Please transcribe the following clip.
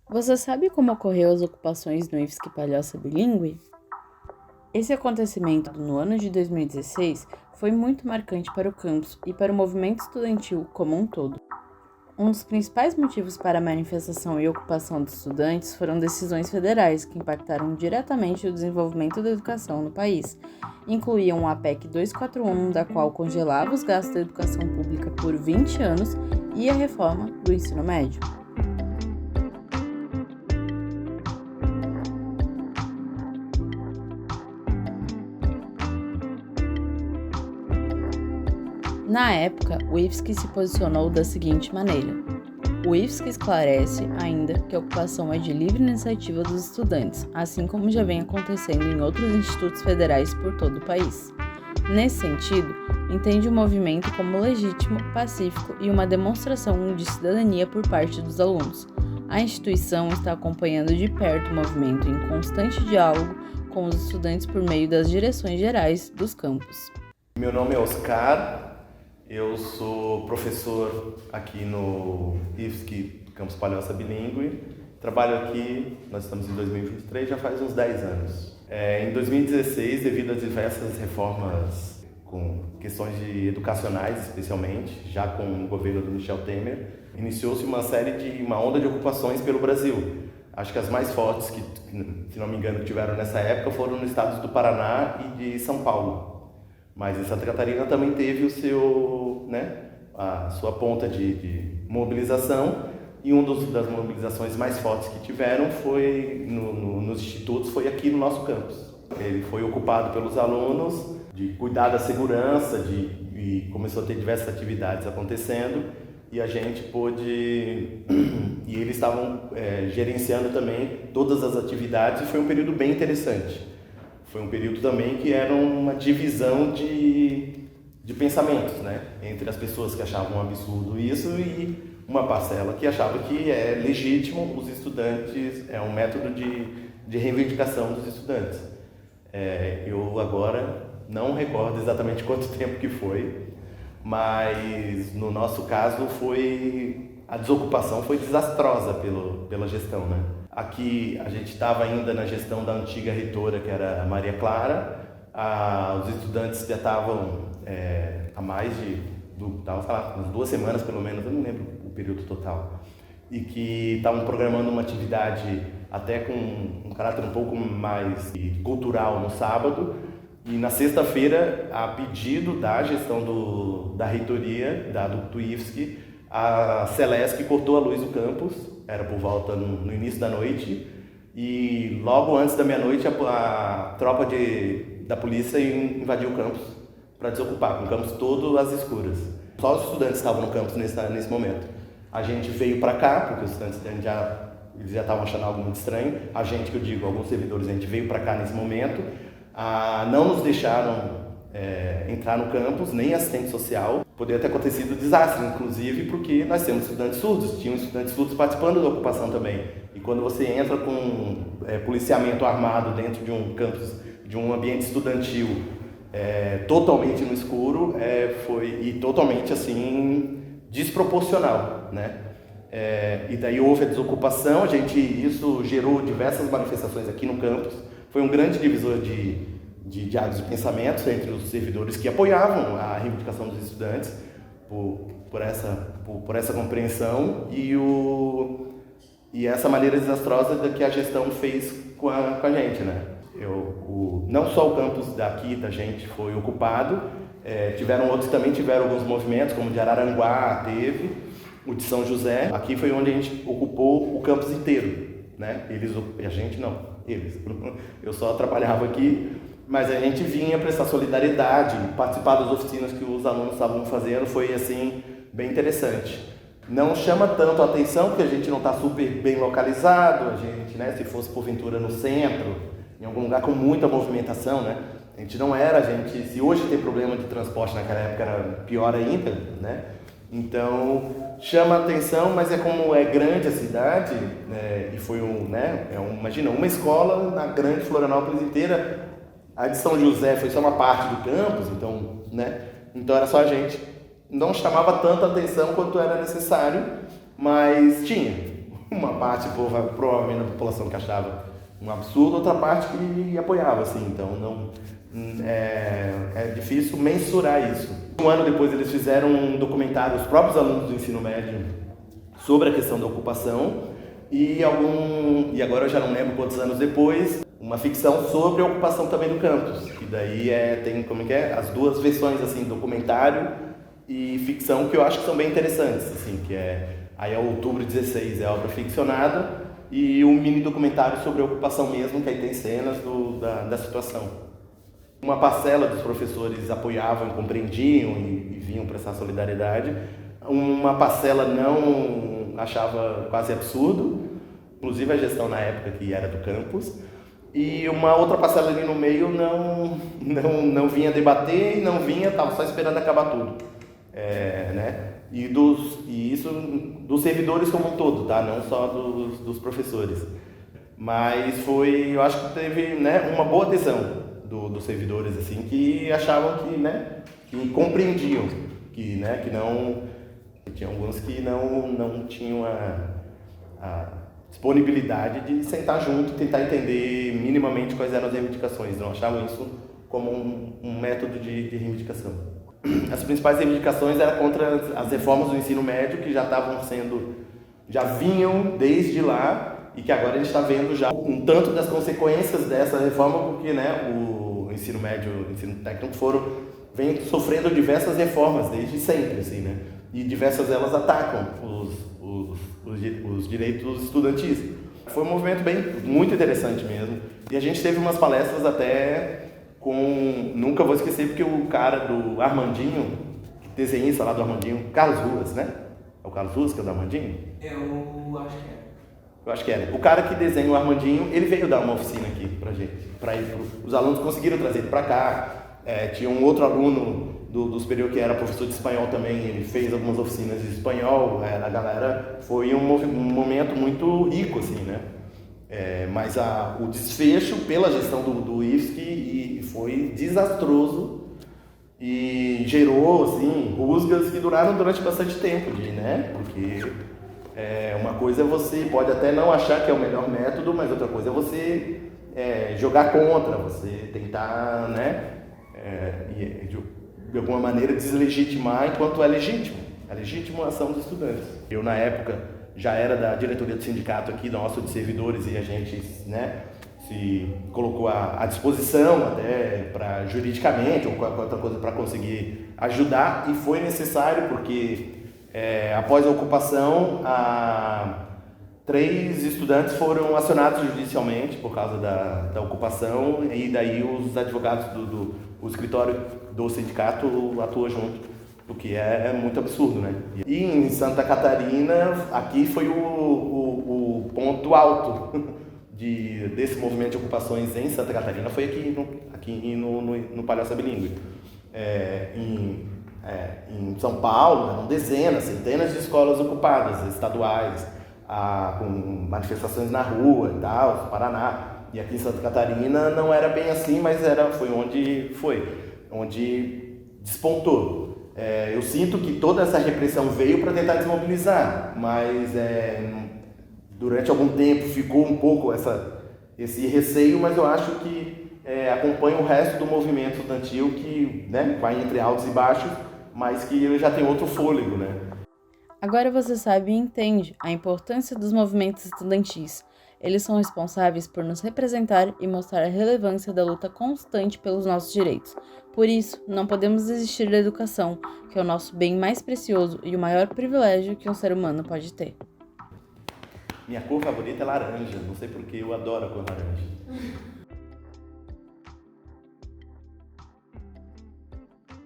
Você sabe como ocorreu as ocupações no IFSC Palhoça Bilíngue? Esse acontecimento no ano de 2016 foi muito marcante para o campus e para o movimento estudantil como um todo. Um dos principais motivos para a manifestação e ocupação dos estudantes foram decisões federais que impactaram diretamente o desenvolvimento da educação no país. Incluíam a PEC 241, da qual congelava os gastos da educação pública por 20 anos, e a reforma do ensino médio. Na época, o IFSC se posicionou da seguinte maneira: o IFSC esclarece ainda que a ocupação é de livre iniciativa dos estudantes, assim como já vem acontecendo em outros institutos federais por todo o país. Nesse sentido, entende o movimento como legítimo, pacífico e uma demonstração de cidadania por parte dos alunos. A instituição está acompanhando de perto o movimento em constante diálogo com os estudantes por meio das direções gerais dos campus. Meu nome é Oscar, eu sou professor aqui no IFSC Campus Palhoça Bilíngue. Trabalho aqui, nós estamos em 2023, já faz uns 10 anos. Em 2016, devido a diversas reformas com questões educacionais, especialmente, já com o governo do Michel Temer, iniciou-se uma onda de ocupações pelo Brasil. Acho que as mais fortes, que, se não me engano, tiveram nessa época foram nos estados do Paraná e de São Paulo. Mas em Santa Catarina também teve a sua ponta de mobilização, e uma das mobilizações mais fortes que tiveram foi nos institutos, foi aqui no nosso campus. Ele foi ocupado pelos alunos de cuidar da segurança, e começou a ter diversas atividades acontecendo, e a gente pôde, e eles estavam gerenciando também todas as atividades, e foi um período bem interessante. Foi um período também que era uma divisão de pensamentos, né? Entre as pessoas que achavam um absurdo isso e uma parcela que achava que é legítimo os estudantes, é um método de reivindicação dos estudantes. Eu agora não recordo exatamente quanto tempo que foi, mas no nosso caso a desocupação foi desastrosa pela gestão, né? Aqui a gente estava ainda na gestão da antiga reitora, que era a Maria Clara. Os estudantes já estavam há mais umas 2 semanas pelo menos, eu não lembro o período total, e que estavam programando uma atividade até com um caráter um pouco mais cultural no sábado, e na sexta-feira, a pedido da gestão da reitoria, do IFSC, a Celesc cortou a luz do campus, era por volta no início da noite, e logo antes da meia-noite a tropa da polícia invadiu o campus para desocupar, com o campus todo às escuras. Só os estudantes estavam no campus nesse momento. A gente veio para cá, porque os estudantes eles já estavam achando algo muito estranho. A gente, que eu digo, alguns servidores, a gente veio para cá nesse momento. Não nos deixaram entrar no campus, nem assistente social. Poderia ter acontecido desastre, inclusive, porque nós temos estudantes surdos, tinham estudantes surdos participando da ocupação também. E quando você entra com policiamento armado dentro de um campus, de um ambiente estudantil totalmente no escuro, foi totalmente assim desproporcional, né? E daí houve a desocupação, isso gerou diversas manifestações aqui no campus. Foi um grande divisor de diálogos e pensamentos entre os servidores que apoiavam a reivindicação dos estudantes por essa compreensão e essa maneira desastrosa que a gestão fez com a gente, né? Não só o campus daqui da gente foi ocupado, outros também tiveram alguns movimentos, como o de Araranguá teve, o de São José. Aqui foi onde a gente ocupou o campus inteiro, né? A gente não, eles. Eu só trabalhava aqui, mas a gente vinha prestar solidariedade, participar das oficinas que os alunos estavam fazendo, foi assim bem interessante. Não chama tanto a atenção porque a gente não está super bem localizado, se fosse porventura no centro, em algum lugar com muita movimentação, né? Se hoje tem problema de transporte, naquela época era pior ainda, né? Então chama a atenção, mas como é grande a cidade, né? E foi imagina, uma escola na grande Florianópolis inteira. A de São José foi só uma parte do campus, então era só a gente. Não chamava tanta atenção quanto era necessário, mas tinha. uma parte provavelmente da população que achava um absurdo, outra parte que apoiava, assim, então não é difícil mensurar isso. Um ano depois eles fizeram um documentário, os próprios alunos do ensino médio, sobre a questão da ocupação e agora eu já não lembro quantos anos depois, uma ficção sobre a ocupação também do campus, que daí tem as duas versões, assim, documentário e ficção, que eu acho que são bem interessantes, assim, que aí é Outubro 16, é a obra ficcionada, e um mini documentário sobre a ocupação mesmo, que aí tem cenas da situação. Uma parcela dos professores apoiavam, compreendiam e vinham prestar solidariedade, uma parcela não achava quase absurdo, inclusive a gestão na época que era do campus, e uma outra parcela ali no meio não vinha debater e não vinha, estava só esperando acabar tudo. Né? E isso dos servidores como um todo, tá? Não só dos professores. Mas eu acho que teve, né, uma boa adesão dos servidores, assim, que achavam que compreendiam, que tinha alguns que não tinham a disponibilidade de sentar junto e tentar entender minimamente quais eram as reivindicações, não achavam isso como um método de reivindicação. As principais reivindicações eram contra as reformas do ensino médio, que já vinham desde lá e que agora a gente está vendo já um tanto das consequências dessa reforma, porque, né, o ensino médio e o ensino técnico vem sofrendo diversas reformas desde sempre, assim, né? E diversas delas atacam os direitos estudantis. Foi um movimento muito interessante mesmo. E a gente teve umas palestras até nunca vou esquecer, porque o cara do Armandinho, desenhista lá do Armandinho, Carlos Ruas, né? É o Carlos Ruas que é o do Armandinho? Eu acho que é. Eu acho que era. O cara que desenha o Armandinho, ele veio dar uma oficina aqui pra gente. Os alunos conseguiram trazer ele pra cá. Tinha um outro aluno do superior que era professor de espanhol também, ele fez algumas oficinas de espanhol. A galera, foi um momento muito rico, assim, né? Mas o desfecho pela gestão do IFSC foi desastroso e gerou, assim, rusgas que duraram durante bastante tempo, né? Porque uma coisa você pode até não achar que é o melhor método, mas outra coisa é você jogar contra, você tentar, né, de alguma maneira deslegitimar enquanto é legítimo a ação dos estudantes. Eu, na época, já era da diretoria do sindicato aqui, nosso de servidores, e a gente, né, se colocou à disposição até juridicamente ou qualquer outra coisa para conseguir ajudar, e foi necessário porque após a ocupação 3 estudantes foram acionados judicialmente por causa da ocupação, e daí os advogados o escritório do sindicato atuou junto, o que é muito absurdo, né? E em Santa Catarina, aqui foi o ponto alto desse movimento de ocupações em Santa Catarina, foi aqui no Palhaça Bilíngue. Em São Paulo, eram dezenas, centenas de escolas ocupadas, estaduais, com manifestações na rua e tal, no Paraná. E aqui em Santa Catarina não era bem assim, mas foi onde despontou. Eu sinto que toda essa repressão veio para tentar desmobilizar, mas durante algum tempo ficou um pouco esse receio, mas eu acho que acompanha o resto do movimento estudantil que, né, vai entre altos e baixos, mas que ele já tem outro fôlego, né? Agora você sabe e entende a importância dos movimentos estudantis. Eles são responsáveis por nos representar e mostrar a relevância da luta constante pelos nossos direitos. Por isso, não podemos desistir da educação, que é o nosso bem mais precioso e o maior privilégio que um ser humano pode ter. Minha cor favorita é laranja, não sei porque eu adoro a cor laranja.